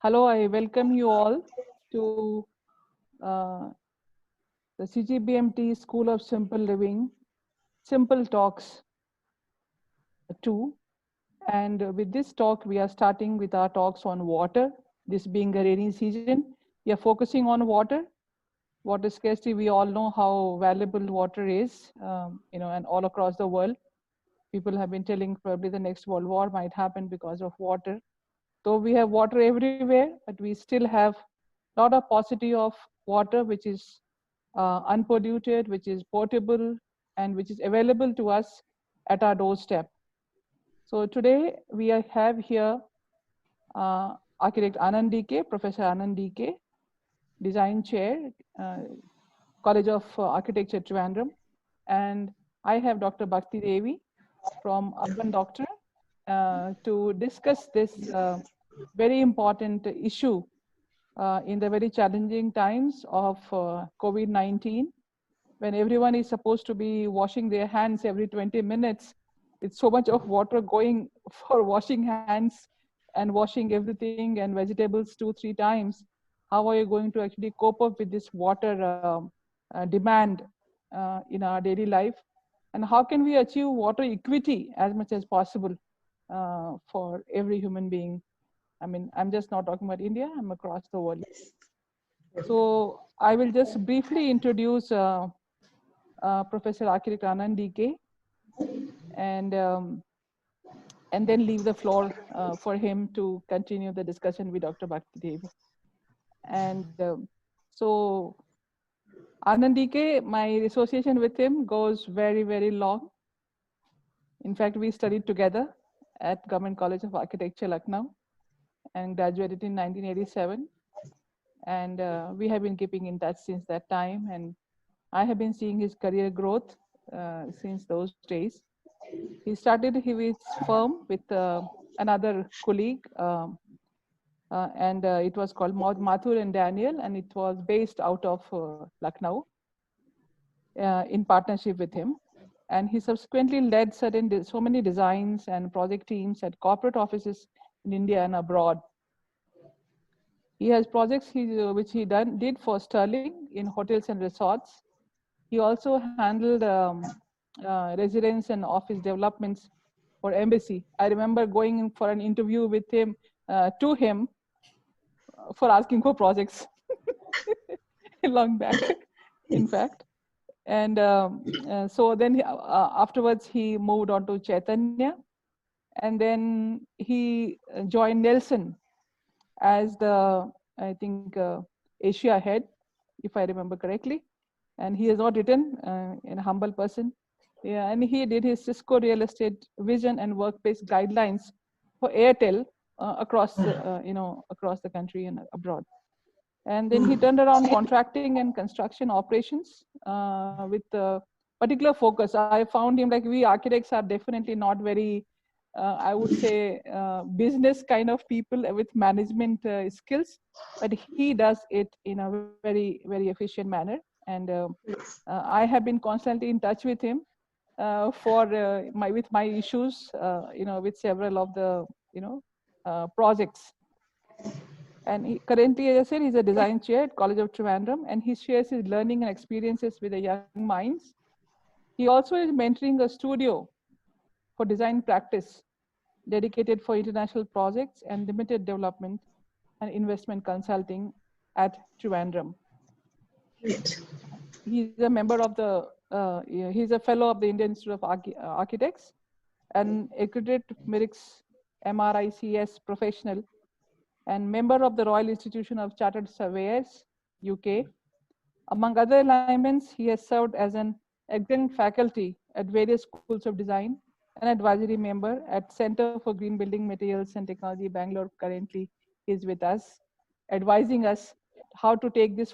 Hello, I welcome you all to uh, the CGBMT School of Simple Living, Simple Talks 2. And with this talk, we are starting with our talks on water. This being a rainy season, we are focusing on water. Water scarcity, we all know how valuable water is, and all across the world. People have been telling probably the next world war might happen because of water. So we have water everywhere, but we still have a lot of paucity of water, which is unpolluted, which is portable, and which is available to us at our doorstep. So today we have here architect Anand DK, Professor Anand DK, Design Chair, College of Architecture, Trivandrum, and I have Dr. Bhakti Devi from Urban Doctor to discuss this very important issue in the very challenging times of COVID-19, when everyone is supposed to be washing their hands every 20 minutes. It's so much of water going for washing hands and washing everything and vegetables 2-3 times. How are you going to actually cope up with this water demand in our daily life? And how can we achieve water equity as much as possible for every human being? I mean, I'm just not talking about India, I'm across the world. So I will just briefly introduce Professor Architect Anand DK, and then leave the floor for him to continue the discussion with Dr. Bhakti Devi. And so Anand DK, my association with him goes very, very long. In fact, we studied together at Government College of Architecture, Lucknow, and graduated in 1987. And we have been keeping in touch since that time. And I have been seeing his career growth since those days. He started his firm with another colleague, and it was called Mathur and Daniel, and it was based out of Lucknow in partnership with him. And he subsequently led so many designs and project teams at corporate offices in India and abroad. He has projects which he did for Sterling in hotels and resorts. He also handled residence and office developments for embassy. I remember going for an interview with him, to him, for asking for projects long back, in fact. And so then afterwards he moved on to Chaitanya, and then he joined Nelson as the, I think, Asia head, if I remember correctly. And he has not written, in a humble person. Yeah, and he did his Cisco real estate vision and workplace guidelines for Airtel across the country and abroad. And then he turned around contracting and construction operations with a particular focus. I found him, like, we architects are definitely not very, I would say, business kind of people with management skills, but he does it in a very, very efficient manner. And I have been constantly in touch with him with my issues, with several of the, projects. And currently, as I said, he's a design chair at College of Trivandrum, and he shares his learning and experiences with the young minds. He also is mentoring a studio for design practice dedicated for international projects and limited development and investment consulting at Trivandrum. He's a member of he's a fellow of the Indian Institute of Architects, and accredited MIRICS MRICS professional, and member of the Royal Institution of Chartered Surveyors, UK. Among other alignments, he has served as an adjunct faculty at various schools of design and advisory member at Center for Green Building Materials and Technology, Bangalore. Currently, he is with us, advising us how to take this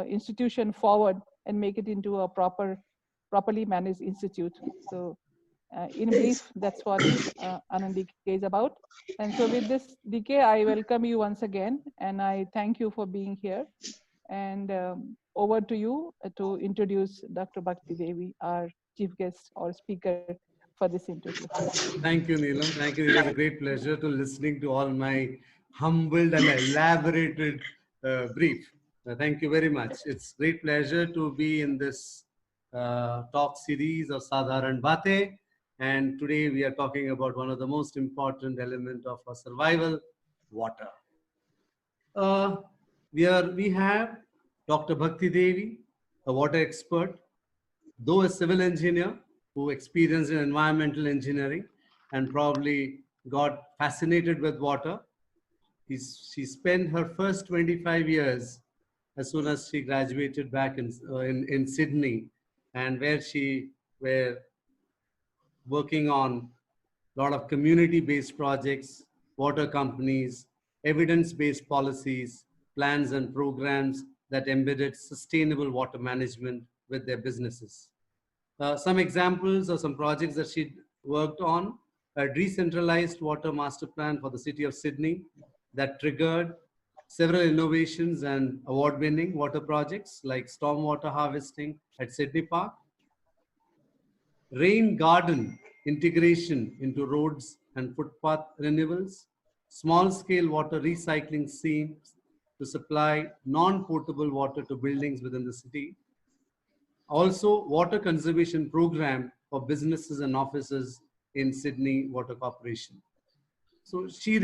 institution forward and make it into a properly managed institute. So in brief, that's what Anand DK is about. And so with this, DK, I welcome you once again, and I thank you for being here. And over to you to introduce Dr. Bhakti Devi, our chief guest or speaker for this interview. Thank you, Neelam. Thank you. It was a great pleasure to listening to all my humbled and elaborated brief. Thank you very much. It's great pleasure to be in this talk series of Sadharan Bate. And today we are talking about one of the most important elements of our survival, water. Uh, we have Dr. Bhakti Devi, a water expert, though a civil engineer who experienced in environmental engineering and probably got fascinated with water. She spent her first 25 years as soon as she graduated back in Sydney, and where she were working on a lot of community-based projects, water companies, evidence-based policies, plans and programs that embedded sustainable water management with their businesses. Some examples of some projects that she worked on: a decentralized water master plan for the city of Sydney that triggered several innovations and award-winning water projects like stormwater harvesting at Sydney Park, rain garden integration into roads and footpath renewals, small-scale water recycling schemes to supply non-potable water to buildings within the city. Also, water conservation program for businesses and offices in Sydney Water Corporation. So she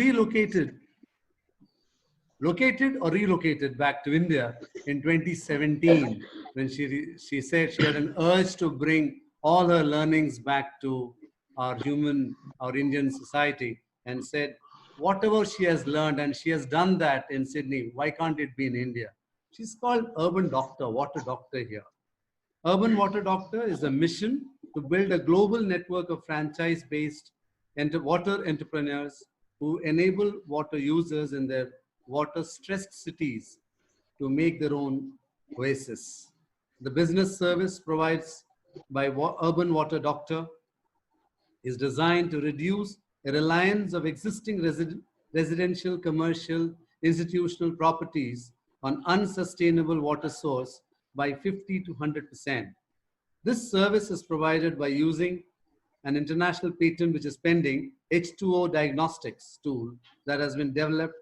located or relocated back to India in 2017 when she said she had an urge to bring all her learnings back to our Indian society, and said, whatever she has learned, and she has done that in Sydney, why can't it be in India? She's called Urban Doctor, Water Doctor here. Urban Water Doctor is a mission to build a global network of franchise-based water entrepreneurs who enable water users in their water-stressed cities to make their own oasis. The business service provided by Urban Water Doctor is designed to reduce a reliance of existing residential, commercial, institutional properties on unsustainable water source by 50 to 100%. This service is provided by using an international patent which is pending, H2O Diagnostics Tool, that has been developed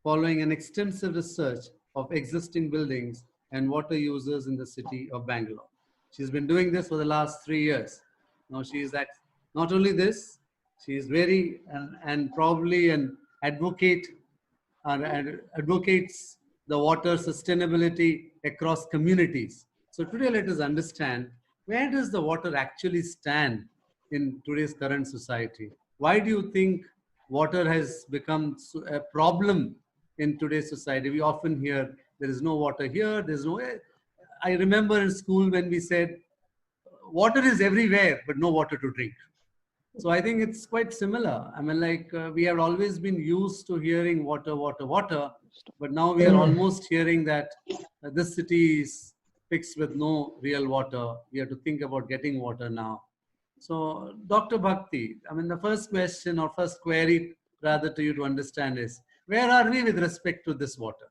following an extensive research of existing buildings and water users in the city of Bangalore. She's been doing this for the last 3 years. Now she is not only this, she is very and probably an advocate and advocates the water sustainability across communities. So today let us understand, where does the water actually stand in today's current society? Why do you think water has become a problem in today's society? We often hear there is no water here, there's no. I remember in school when we said water is everywhere, but no water to drink. So I think it's quite similar. I mean, like we have always been used to hearing water, water, water, but now we are almost hearing that this city is fixed with no real water. We have to think about getting water now. So, Dr. Bhakti, I mean, the first question or first query rather to you to understand is, where are we with respect to this water?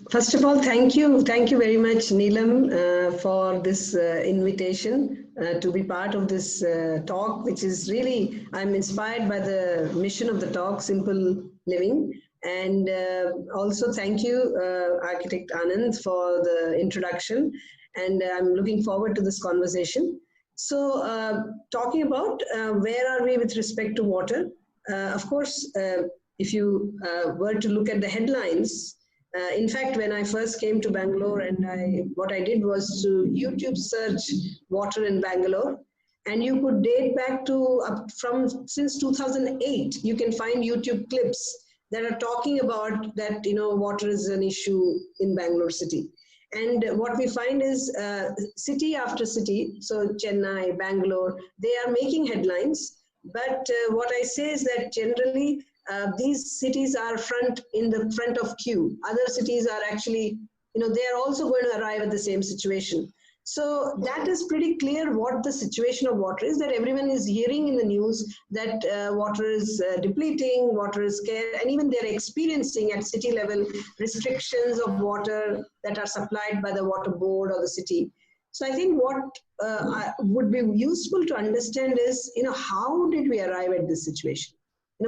First of all, thank you very much, Neelam, for this invitation to be part of this talk, which is really, I'm inspired by the mission of the talk, Simple Living. And also thank you, Architect Anand, for the introduction. And I'm looking forward to this conversation. So talking about where are we with respect to water? Of course, if you were to look at the headlines, in fact, when I first came to Bangalore, and what I did was to YouTube search water in Bangalore, and you could date back to since 2008. You can find YouTube clips that are talking about that water is an issue in Bangalore city. And what we find is city after city, so Chennai, Bangalore, they are making headlines. But what I say is that generally these cities are in the front of queue. Other cities are actually, they are also going to arrive at the same situation. So that is pretty clear what the situation of water is, that everyone is hearing in the news that water is depleting, water is scarce, and even they're experiencing at city level restrictions of water that are supplied by the water board or the city. So I think what would be useful to understand is, how did we arrive at this situation?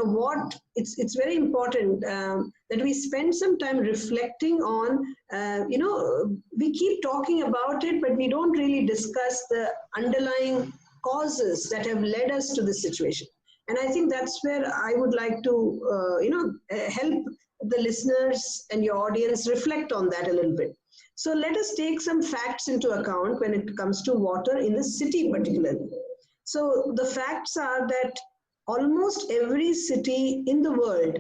what it's very important that we spend some time reflecting on, we keep talking about it, but we don't really discuss the underlying causes that have led us to this situation. And I think that's where I would like to, help the listeners and your audience reflect on that a little bit. So let us take some facts into account when it comes to water in the city particularly. So the facts are that almost every city in the world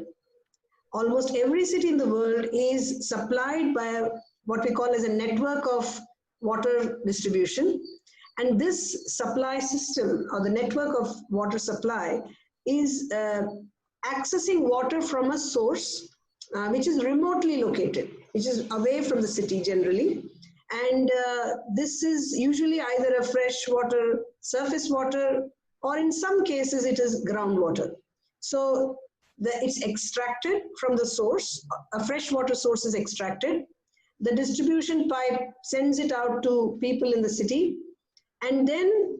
is supplied by what we call as a network of water distribution. And this supply system, or the network of water supply, is accessing water from a source which is remotely located, which is away from the city generally. And this is usually either a fresh water, surface water, or in some cases it is groundwater. So it's extracted from the source, a fresh water source is extracted. The distribution pipe sends it out to people in the city. And then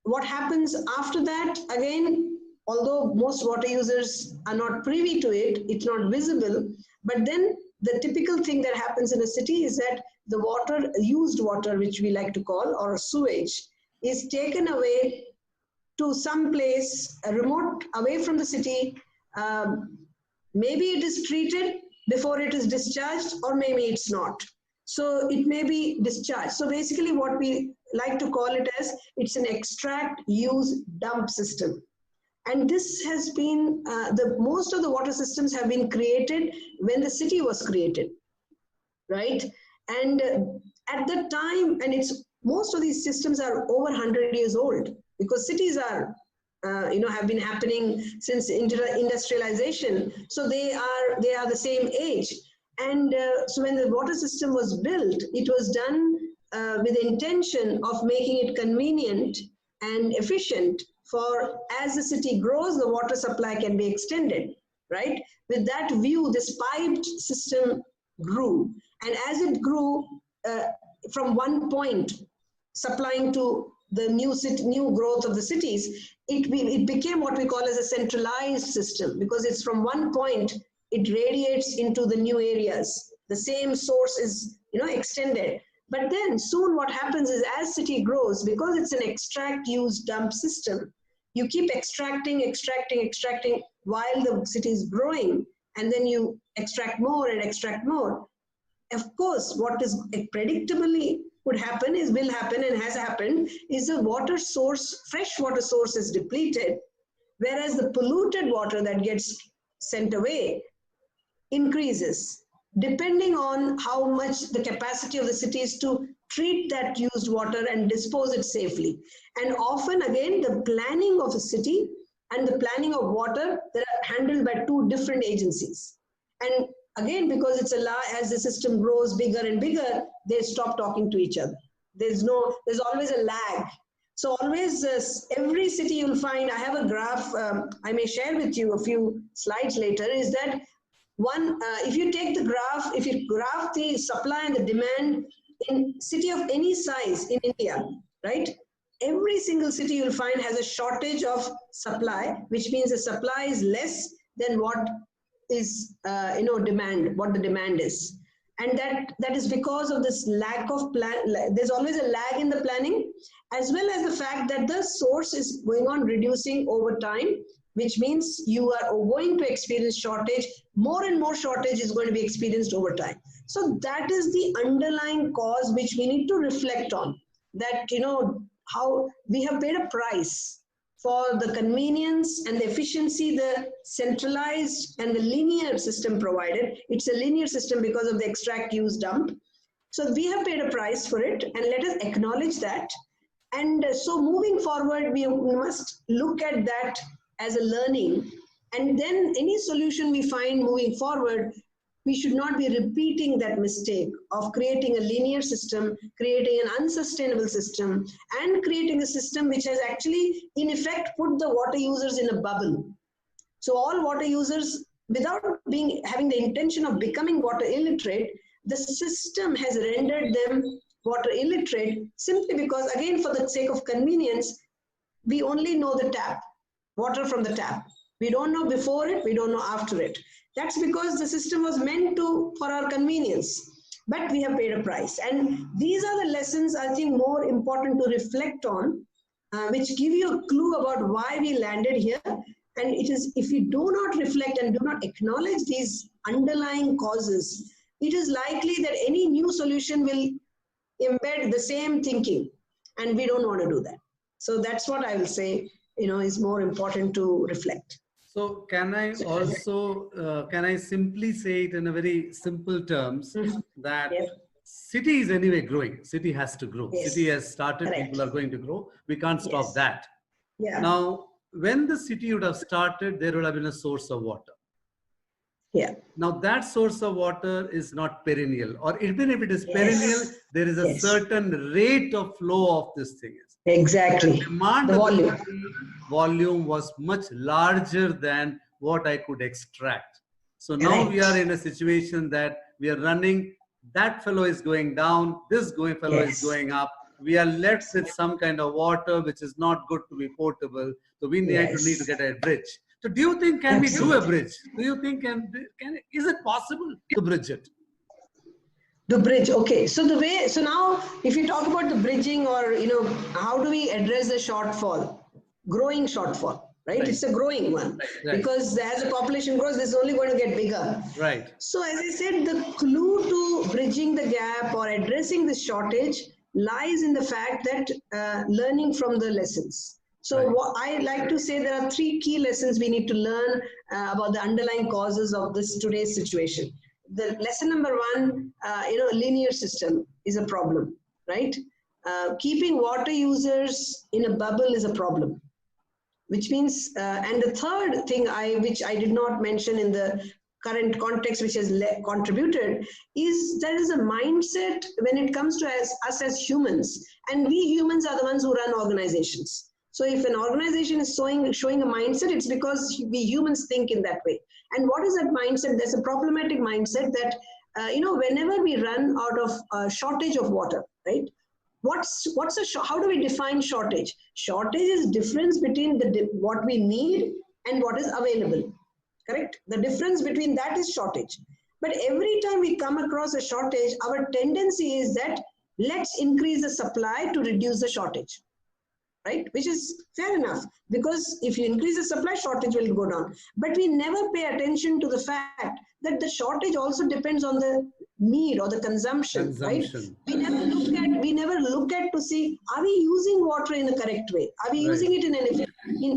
what happens after that, again, although most water users are not privy to it, it's not visible, but then the typical thing that happens in a city is that the water, used water, which we like to call, or sewage, is taken away to some place, remote, away from the city. Maybe it is treated before it is discharged, or maybe it's not. So it may be discharged. So basically what we like to call it as, it's an extract, use, dump system. And this has been, most of the water systems have been created when the city was created, right? And at the time, and most of these systems are over 100 years old, because cities are, have been happening since industrialization. So they are the same age. And so when the water system was built, it was done with the intention of making it convenient and efficient for, as the city grows, the water supply can be extended, right? With that view, this piped system grew. And as it grew from one point, supplying to the new growth of the cities, it became what we call as a centralized system, because it's from one point, it radiates into the new areas. The same source is, extended. But then soon what happens is, as city grows, because it's an extract, use, dump system, you keep extracting while the city is growing, and then you extract more and extract more. Of course, what is predictably will happen and has happened is the water source, fresh water source is depleted, whereas the polluted water that gets sent away increases, depending on how much the capacity of the city is to treat that used water and dispose it safely. And often, again, the planning of a city and the planning of water, that are handled by two different agencies. And again, because it's as the system grows bigger and bigger, they stop talking to each other. There's always a lag. So always, every city you'll find, I have a graph, I may share with you a few slides later, is that if you take the graph, if you graph the supply and the demand in city of any size in India, right? Every single city you'll find has a shortage of supply, which means the supply is less than what is, demand, what the demand is. And that is because of this lack of plan. There's always a lag in the planning, as well as the fact that the source is going on reducing over time, which means you are going to experience shortage. More and more shortage is going to be experienced over time. So that is the underlying cause which we need to reflect on, that, how we have paid a price for the convenience and the efficiency the centralized and the linear system provided. It's a linear system because of the extract, use, dump. So we have paid a price for it, and let us acknowledge that. And so moving forward, we must look at that as a learning. And then any solution we find moving forward, we should not be repeating that mistake of creating a linear system, creating an unsustainable system, and creating a system which has actually, in effect, put the water users in a bubble. So all water users, without having the intention of becoming water illiterate, the system has rendered them water illiterate simply because, again, for the sake of convenience, we only know the tap, water from the tap. We don't know before it, we don't know after it. That's because the system was meant to for our convenience, but we have paid a price. And these are the lessons I think more important to reflect on, which give you a clue about why we landed here. And it is, if we do not reflect and do not acknowledge these underlying causes, it is likely that any new solution will embed the same thinking, and we don't want to do that. So that's what I will say, is more important to reflect. So can I also, can I simply say it in a very simple terms that Yeah. city is anyway growing. City has to grow. Yes. City has started, Correct. people are going to grow. We can't stop Yes. that. Yeah. Now, when the city would have started, there would have been a source of water. Yeah. Now that source of water is not perennial, or even if it is Yes. perennial, there is a Yes. certain rate of flow of this thing. Exactly. The demand The of volume. the city volume was much larger than what I could extract. So now we are in a situation that we are running, that fellow is going down, this fellow is going up. We are left with some kind of water which is not good to be potable. So we need to get a bridge. So do you think, can we do a bridge? Do you think, is it possible to bridge it? The bridge, okay. So now if you talk about the bridging, or, how do we address the shortfall, growing shortfall, right? It's a growing one, because as the population grows, this is only going to get bigger. Right. So as I said, the clue to bridging the gap or addressing this shortage lies in the fact that learning from the lessons. So what I like to say, there are 3 key lessons we need to learn about the underlying causes of this today's situation. The lesson number 1, linear system is a problem, right? Keeping water users in a bubble is a problem, which means, and the third thing which I did not mention in the current context, which has contributed, is there is a mindset when it comes to us as humans, and we humans are the ones who run organizations. So if an organization is showing a mindset, it's because we humans think in that way. And what is that mindset? There's a problematic mindset that, whenever we run out of a shortage of water, right? How do we define shortage? Shortage is difference between what we need and what is available, correct? The difference between that is shortage. But every time we come across a shortage, our tendency is that let's increase the supply to reduce the shortage. Right? Which is fair enough, because if you increase the supply, shortage will go down. But we never pay attention to the fact that the shortage also depends on the need or the consumption. Right? We never look at to see, are we using water in the correct way? Are we using it in an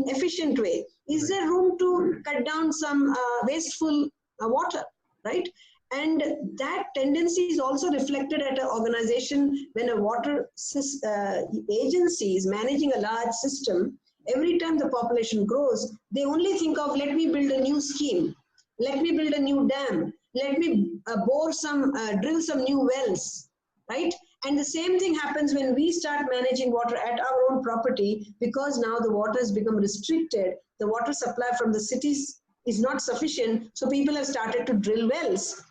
efficient way? Is there room to cut down some wasteful water? Right? And that tendency is also reflected at an organization when a water agency is managing a large system. Every time the population grows, they only think of, let me build a new scheme, let me build a new dam, let me drill some new wells, right? And the same thing happens when we start managing water at our own property, because now the water has become restricted. The water supply from the cities is not sufficient, so people have started to drill wells.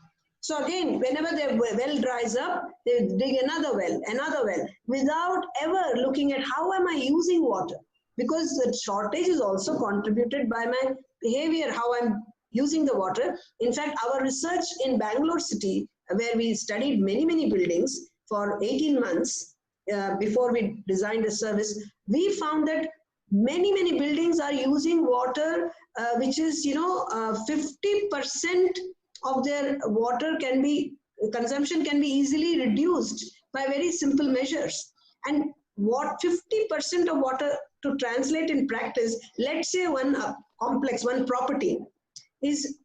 So again, whenever their well dries up, they dig another well, without ever looking at how am I using water? Because the shortage is also contributed by my behavior, how I'm using the water. In fact, our research in Bangalore city, where we studied many, many buildings for 18 months before we designed a service, we found that many, many buildings are using water, which is, 50% of their water consumption can be easily reduced by very simple measures. And what 50% of water to translate in practice, let's say one property is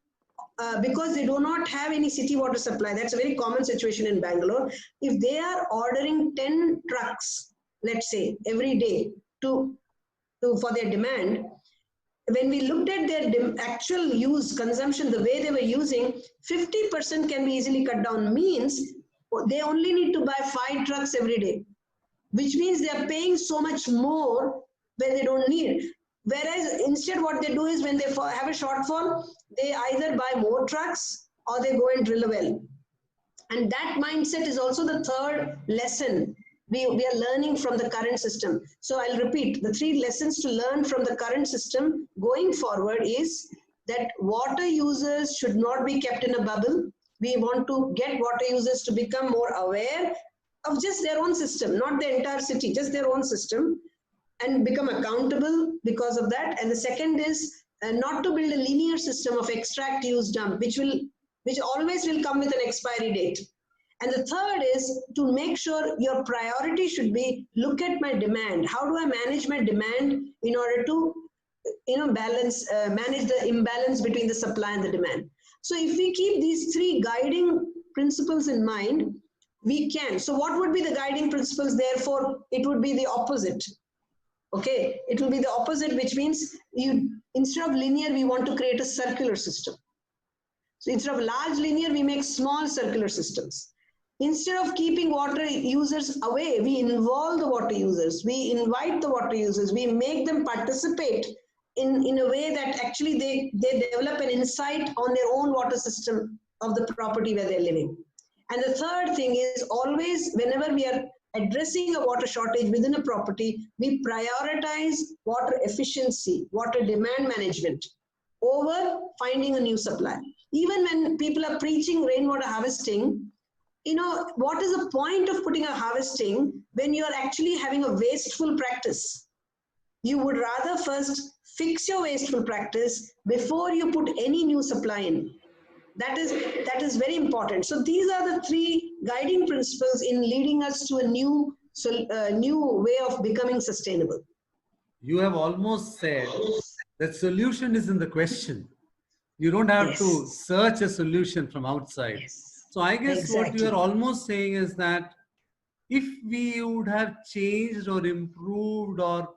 because they do not have any city water supply. That's a very common situation in Bangalore. If they are ordering 10 trucks, let's say, every day for their demand, when we looked at their actual consumption, the way they were using, 50% can be easily cut down, means they only need to buy 5 trucks every day, which means they are paying so much more where they don't need. Whereas instead what they do is, when they have a shortfall, they either buy more trucks or they go and drill a well. And that mindset is also the third lesson We are learning from the current system. So I'll repeat, the 3 lessons to learn from the current system going forward is that water users should not be kept in a bubble. We want to get water users to become more aware of just their own system, not the entire city, just their own system, and become accountable because of that. And the second is not to build a linear system of extract, use, dump, which always will come with an expiry date. And the third is to make sure your priority should be, look at my demand. How do I manage my demand in order to manage the imbalance between the supply and the demand? So if we keep these 3 guiding principles in mind, we can. So what would be the guiding principles? Therefore, it would be the opposite. Okay, it will be the opposite, which means instead of linear, we want to create a circular system. So instead of large linear, we make small circular systems. Instead of keeping water users away, we involve the water users. We invite the water users. We make them participate in a way that actually they develop an insight on their own water system of the property where they're living. And the third thing is, always whenever we are addressing a water shortage within a property, we prioritize water efficiency, water demand management over finding a new supply. Even when people are preaching rainwater harvesting, what is the point of putting a harvesting when you are actually having a wasteful practice? You would rather first fix your wasteful practice before you put any new supply in. That is very important. So these are the 3 guiding principles in leading us to a new way of becoming sustainable. You have almost said that solution is in the question. You don't have to search a solution from outside. So I guess what you are almost saying is that if we would have changed or improved or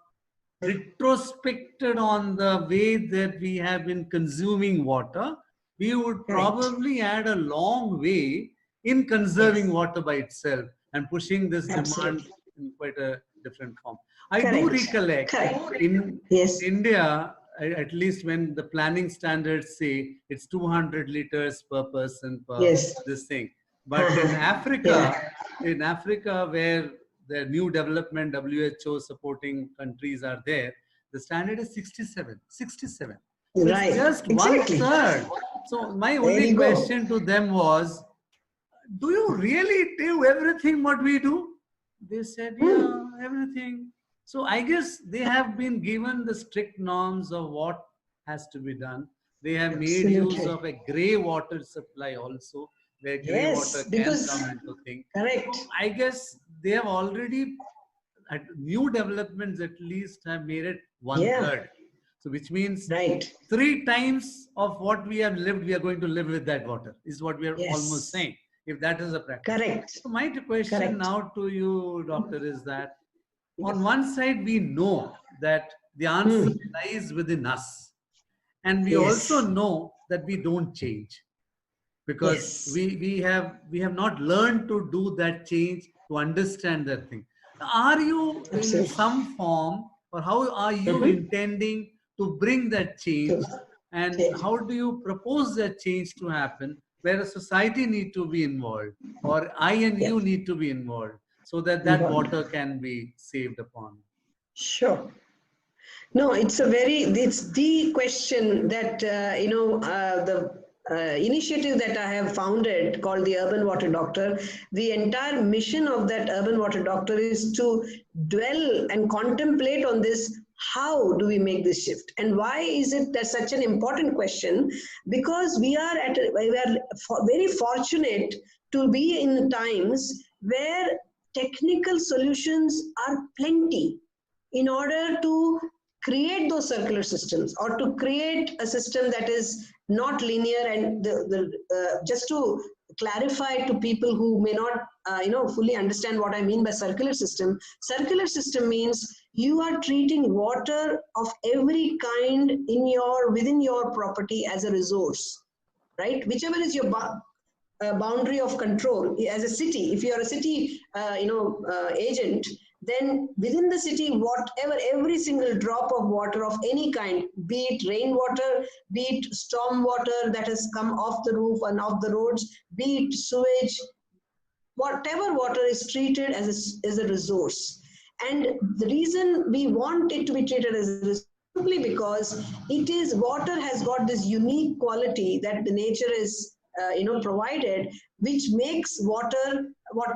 retrospected on the way that we have been consuming water, we would probably add a long way in conserving water by itself and pushing this demand in quite a different form. I do recollect in India, at least when the planning standards say it's 200 liters per person per this thing. But in Africa, where the new development WHO supporting countries are there, the standard is 67. So it's just 1/3. So my only question to them was, do you really do everything what we do? They said, yeah, everything. So I guess they have been given the strict norms of what has to be done. They have made use of a grey water supply also, where grey water can come into thing. Correct. So I guess they have already, at new developments at least, have made it 1/3. So which means 3 times of what we have lived, we are going to live with that water, is what we are almost saying, if that is a practice. Correct. So my question now to you, doctor, is that on one side, we know that the answer lies within us. And we also know that we don't change, because we have not learned to do that change, to understand that thing. Are you in some form, or how are you intending to bring that change, and how do you propose that change to happen, where a society need to be involved, or I and you need to be involved, so that water can be saved upon? Sure. No, it's the question that, the initiative that I have founded called the Urban Water Doctor. The entire mission of that Urban Water Doctor is to dwell and contemplate on this. How do we make this shift? And why is it that such an important question? Because we are very fortunate to be in times where technical solutions are plenty in order to create those circular systems, or to create a system that is not linear. And just to clarify to people who may not fully understand what I mean by circular system means you are treating water of every kind within your property as a resource, right? Whichever is your boundary of control. As a city, if you are a city agent, then within the city, every single drop of water of any kind, be it rainwater, be it storm water that has come off the roof and off the roads, be it sewage, whatever water is treated as a resource. And the reason we want it to be treated as a resource simply because water has got this unique quality that the nature is provided, which makes water what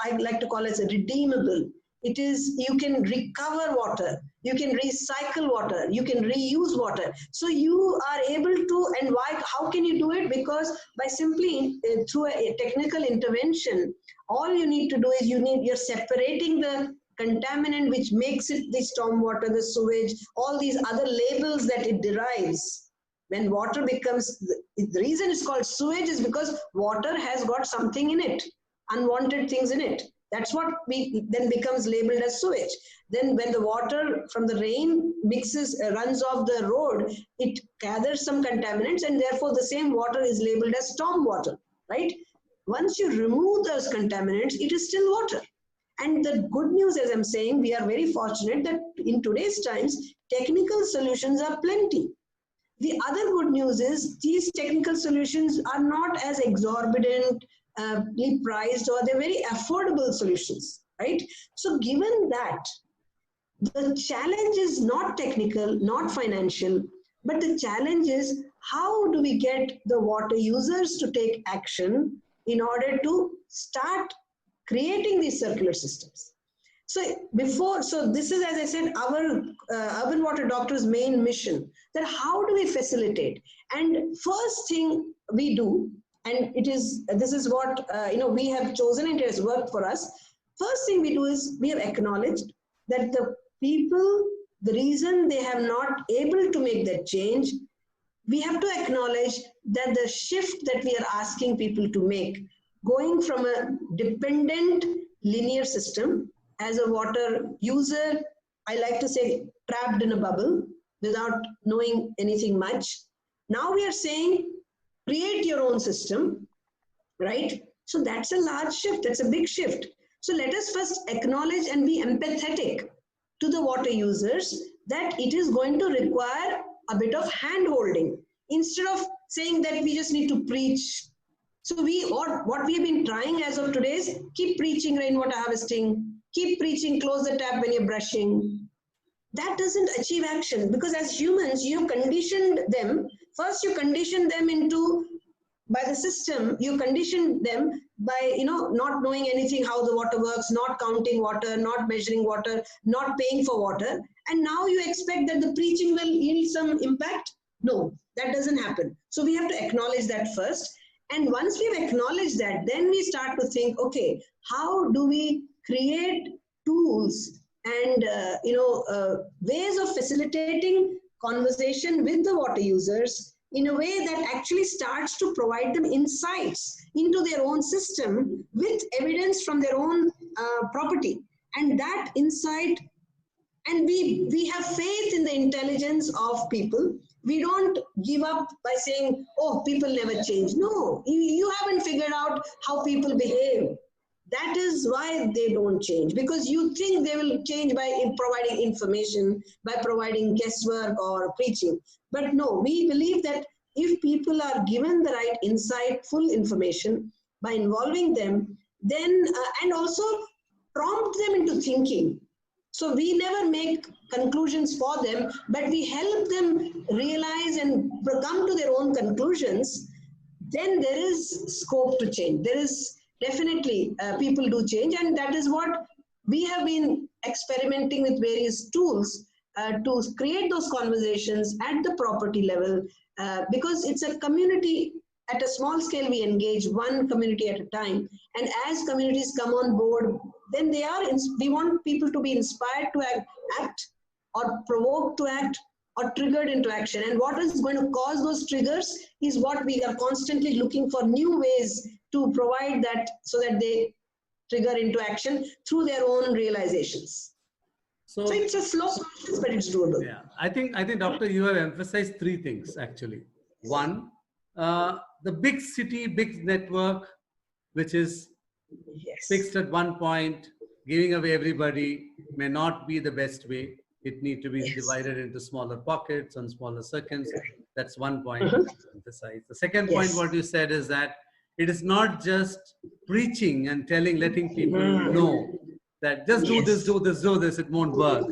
I like to call as a redeemable. It is, you can recover water, you can recycle water, you can reuse water. So you are able to, and why? How can you do it? Because by simply through a technical intervention, all you need to do is you're separating the contaminant which makes it the storm water, the sewage, all these other labels that it derives. When water becomes, the reason it's called sewage is because water has got something in it, unwanted things in it. That's what then becomes labeled as sewage. Then when the water from the rain runs off the road, it gathers some contaminants, and therefore the same water is labeled as storm water, right? Once you remove those contaminants, it is still water. And the good news, as I'm saying, we are very fortunate that in today's times, technical solutions are plenty. The other good news is these technical solutions are not as exorbitantly priced, or they're very affordable solutions, right? So given that, the challenge is not technical, not financial, but the challenge is how do we get the water users to take action in order to start creating these circular systems. So this is, as I said, our Urban Water Doctor's main mission, that how do we facilitate? And first thing we do, and this is what we have chosen, and it has worked for us. First thing we do is we have acknowledged that the people, the reason they have not able to make that change, we have to acknowledge that the shift that we are asking people to make, going from a dependent linear system as a water user, I like to say trapped in a bubble without knowing anything much. Now we are saying create your own system, right? So that's a large shift, that's a big shift. So let us first acknowledge and be empathetic to the water users that it is going to require a bit of hand holding, instead of saying that we just need to preach. So what we have been trying as of today is keep preaching rainwater harvesting, keep preaching close the tap when you're brushing. That doesn't achieve action, because as humans, you conditioned them. First, you condition them by the system, you condition them by, not knowing anything how the water works, not counting water, not measuring water, not paying for water. And now you expect that the preaching will yield some impact? No, that doesn't happen. So we have to acknowledge that first. And once we've acknowledged that, then we start to think, okay, how do we create tools and ways of facilitating conversation with the water users in a way that actually starts to provide them insights into their own system with evidence from their own property. And that insight, and we have faith in the intelligence of people. We don't give up by saying, oh, people never change. No, you haven't figured out how people behave. That is why they don't change, because you think they will change by providing information, by providing guesswork or preaching. But no, we believe that if people are given the right insightful information by involving them, then and also prompt them into thinking. So we never make conclusions for them, but we help them realize and come to their own conclusions. Then there is scope to change. There is definitely people do change, and that is what we have been experimenting with various tools to create those conversations at the property level, because it's a community. At a small scale, we engage one community at a time, and as communities come on board, then we want people to be inspired to act, or provoked to act, or triggered into action. And what is going to cause those triggers is what we are constantly looking for, new ways to provide that, so that they trigger into action through their own realizations. So it's a slow process, but it's doable. Yeah, I think Doctor, you have emphasized three things actually. One, the big city, big network, which is fixed at one point, giving away everybody may not be the best way. It needs to be divided into smaller pockets and smaller circuits. That's one point to emphasize. The second point, what you said is that It is not just preaching and letting people know that just do this, Yes. do this, do this, it won't work.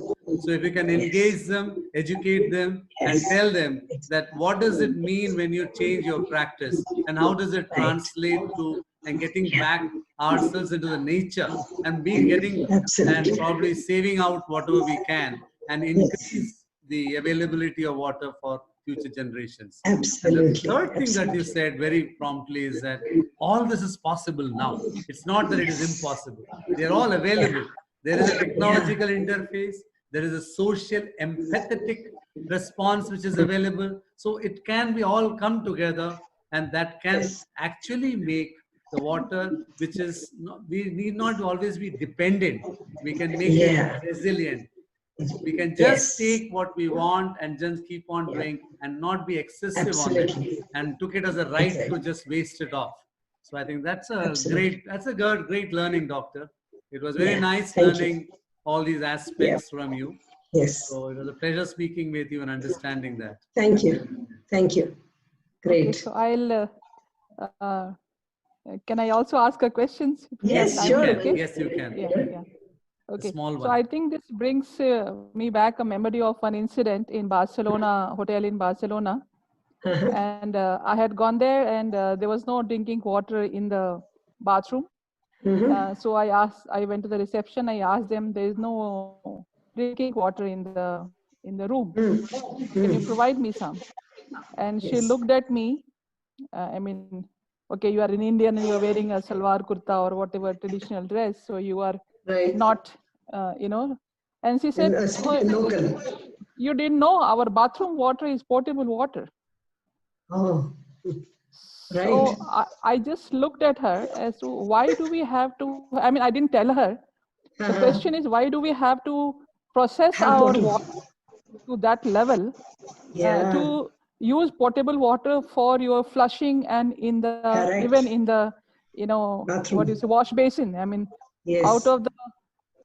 So if you can Yes. engage them, educate them, and Yes. tell them that what does it mean when you change your practice, and how does it Right. translate to and getting Yeah. back ourselves into the nature and be getting and Absolutely. probably saving out whatever we can and Yes. increase the availability of water for future generations. And the Absolutely. third thing that you Absolutely. said very promptly is that all this is possible now. It's not that it is Yes. impossible. They're all Yeah. available. There is a Yeah. technological interface. There is a social empathetic response which is available. So it can be all come together, and that can Yes. actually make the water, which is not, we need not always be dependent. We can make it Yeah. resilient. We can just Yes. take what we want and just keep on Yeah. doing and not be excessive on it, Absolutely. and took it as a right to Exactly. just waste it off. So I think Absolutely. that's a great learning, doctor. It was very Yeah. nice Thank you. learning all these Yeah. aspects from you. Yes. So it was a pleasure speaking with you and understanding that. Thank you. Thank you. Okay, Great. so I'll, can I also ask a questions if we have Yes, Yes, you time? sure. can. Okay. Yes, you can. Yeah, yeah. A Okay. small So one. I think this brings me back a memory of an incident in Barcelona, hotel in Barcelona. Uh-huh. And I had gone there, and there was no drinking water in the bathroom. Mhm. So I went to the reception. I asked them, there is no drinking water in the room. Mm. Can you Mm. provide me some? And she Yes. looked at me. I mean, okay, you are an Indian and you are wearing a salwar kurta or whatever traditional dress, so you are Right. not, And she said, "Oh, Local. you didn't know our bathroom water is potable water." Oh. Right. So I just looked at her as to why do we have to, I mean, I didn't tell her. The question Uh-huh. is, why do we have to process Have our bottle. water to that level Yeah. to use potable water for your flushing and even in Correct. the, what is Bathroom. wash basin? I mean, out Yes. of the,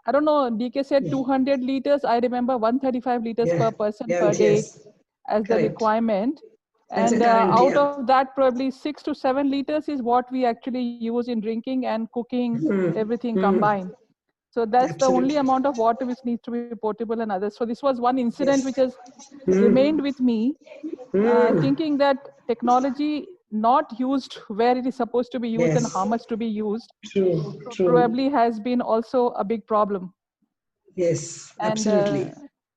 I don't know, DK said 200 liters. I remember 135 liters Yeah. per person Yeah. per day Yes. as the Correct. requirement. That's a And current. out Yeah. of that, probably 6 to 7 liters is what we actually use in drinking and cooking, Mm. everything Mm. combined. So that's the only Absolutely. amount of water which needs to be potable and others. So this was one incident which Yes. has remained Mm. with me, Mm. thinking that technology not used where it is supposed to be used and how Yes. much to be used True. True. probably has been also a big problem. Yes. And Absolutely.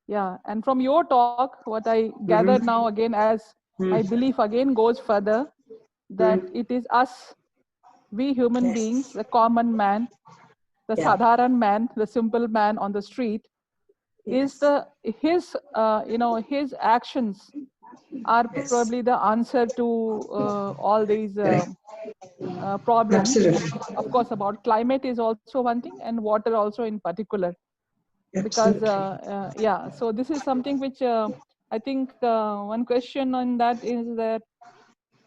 yeah, and from your talk, what I gathered Mm-hmm. now again, as my Mm. belief again goes further, that Mm. it is us, we human beings, Yes. the common man, the Yeah. sadharan man, the simple man on the street, is Yes. his actions are Yes. probably the answer to all these Correct. problems. Absolutely. Of course, about climate is also one thing, and water also in particular. Because Absolutely. yeah, so this is something which I think one question on that is that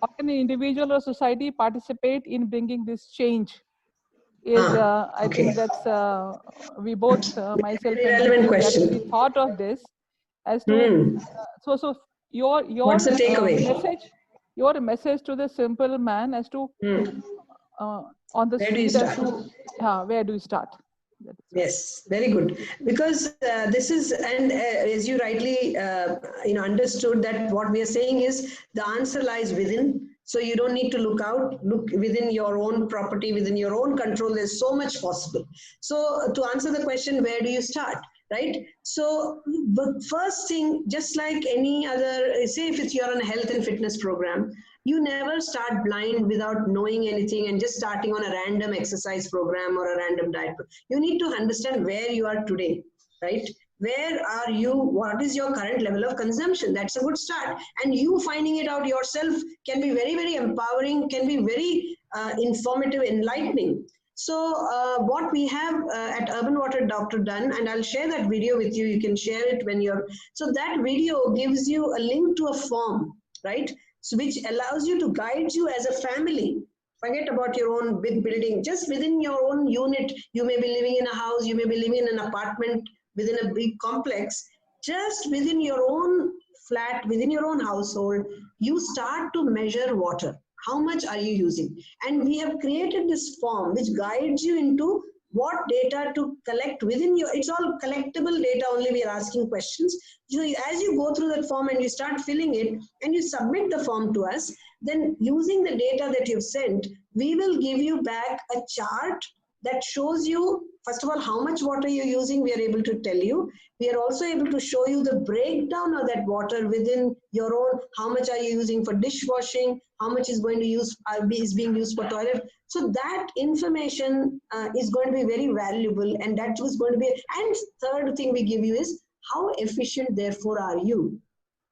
how can an individual or society participate in bringing this change is I think Okay. that's we both myself Very and relevant DK, we actually question. thought of this as to Hmm. so your What's the takeaway? message to the simple man as to Hmm. on the Where do you street as start? to where do you start. That is right. Yes, very good. Because this is, and as you rightly understood, that what we are saying is the answer lies within. So you don't need to look out. Look within your own property, within your own control. There's so much possible. So to answer the question, where do you start? Right. So the first thing, just like any other, say if it's you're on a health and fitness program, you never start blind without knowing anything and just starting on a random exercise program or a random diet. You need to understand where you are today, right? Where are you? What is your current level of consumption? That's a good start. And you finding it out yourself can be very, very empowering, can be very informative, enlightening. So what we have at Urban Water Doctor done, and I'll share that video with you. You can share it when you're, so that video gives you a link to a form, right? So which allows you to guide you as a family. Forget about your own big building. Just within your own unit, you may be living in a house, you may be living in an apartment within a big complex. Just within your own flat, within your own household, you start to measure water. How much are you using? And we have created this form which guides you into what data to collect within your, it's all collectible data only, we are asking questions. So as you go through that form and you start filling it and you submit the form to us, then using the data that you've sent, we will give you back a chart that shows you, first of all, how much water you're using, we are able to tell you. We are also able to show you the breakdown of that water within your own, how much are you using for dishwashing, how much is going to use, is being used for toilet. So that information is going to be very valuable, and that was going to be, and third thing we give you is, how efficient therefore are you?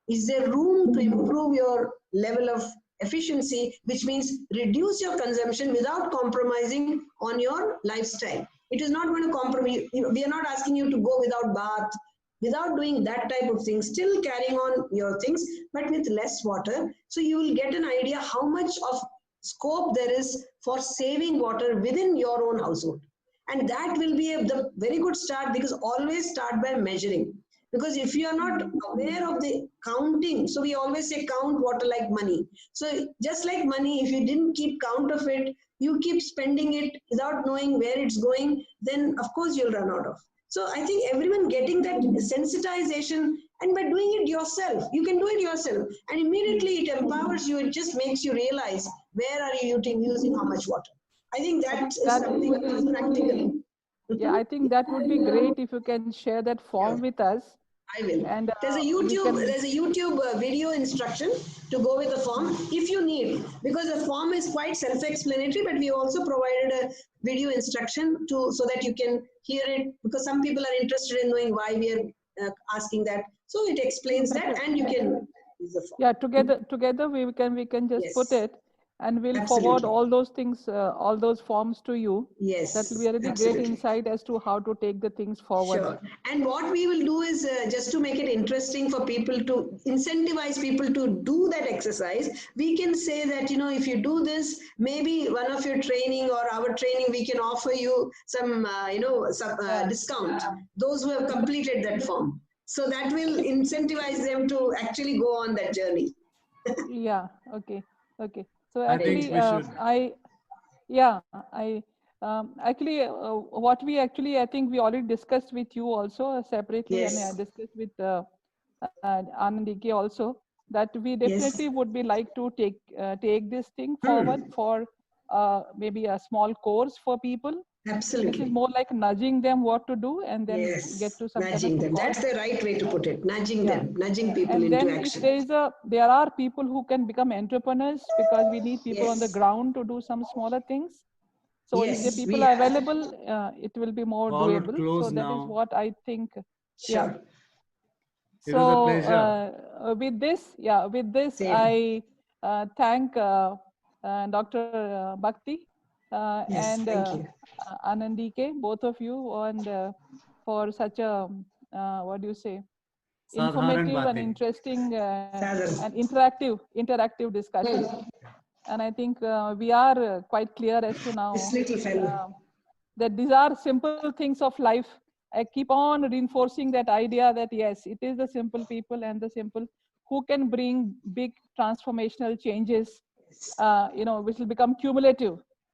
Is there room to improve your level of efficiency, which means reduce your consumption without compromising on your lifestyle? It is not going to compromise. We are not asking you to go without bath, without doing that type of thing, still carrying on your things, but with less water. So you will get an idea how much of scope there is for saving water within your own household. And that will be the very good start, because always start by measuring. Because if you are not aware of the counting, so we always say count water like money. So just like money, if you didn't keep count of it, you keep spending it without knowing where it's going, then of course you'll run out of. So I think everyone getting that sensitization, and by doing it yourself, you can do it yourself, and immediately it empowers you. It just makes you realize where are you using how much water. I think that is something that is practical. Yeah, I think that would be great if you can share that form with us. I will. And There's a YouTube video instruction to go with the form if you need, because the form is quite self-explanatory, but we also provided a video instruction to, so that you can hear it, because some people are interested in knowing why we are asking that. So it explains that, and you can use the form. Yeah, together we can just put it, and we'll forward all those things, all those forms to you. Yes, that will be a really great insight as to how to take the things forward. Sure. And what we will do is, just to make it interesting for people, to incentivize people to do that exercise, we can say that, if you do this, maybe one of your training or our training, we can offer you some, some discount, those who have completed that form. So that will incentivize them to actually go on that journey. Yeah, okay. So I think actually, we should. actually, what we actually, I think we already discussed with you also separately, Yes. and I discussed with Anandike also, that we definitely Yes. would be like to take this thing forward for maybe a small course for people. Absolutely. Which is more like nudging them what to do, and then get to some nudging kind of them. a That's the right way to put it. Nudging them, nudging people and into then action. if there are people who can become entrepreneurs, because we need people on the ground to do some smaller things. So if the people are available, it will be more Call would doable. close So that is now. what I think. Sure. It was a pleasure. With this, I thank Dr. Bhakti and thank you. Anandike, both of you, and for such a what do you say, informative and interesting and interactive discussion. And I think we are quite clear as to now This little fellow. that these are simple things of life. I keep on reinforcing that idea that yes, it is the simple people and the simple who can bring big transformational changes, which will become cumulative.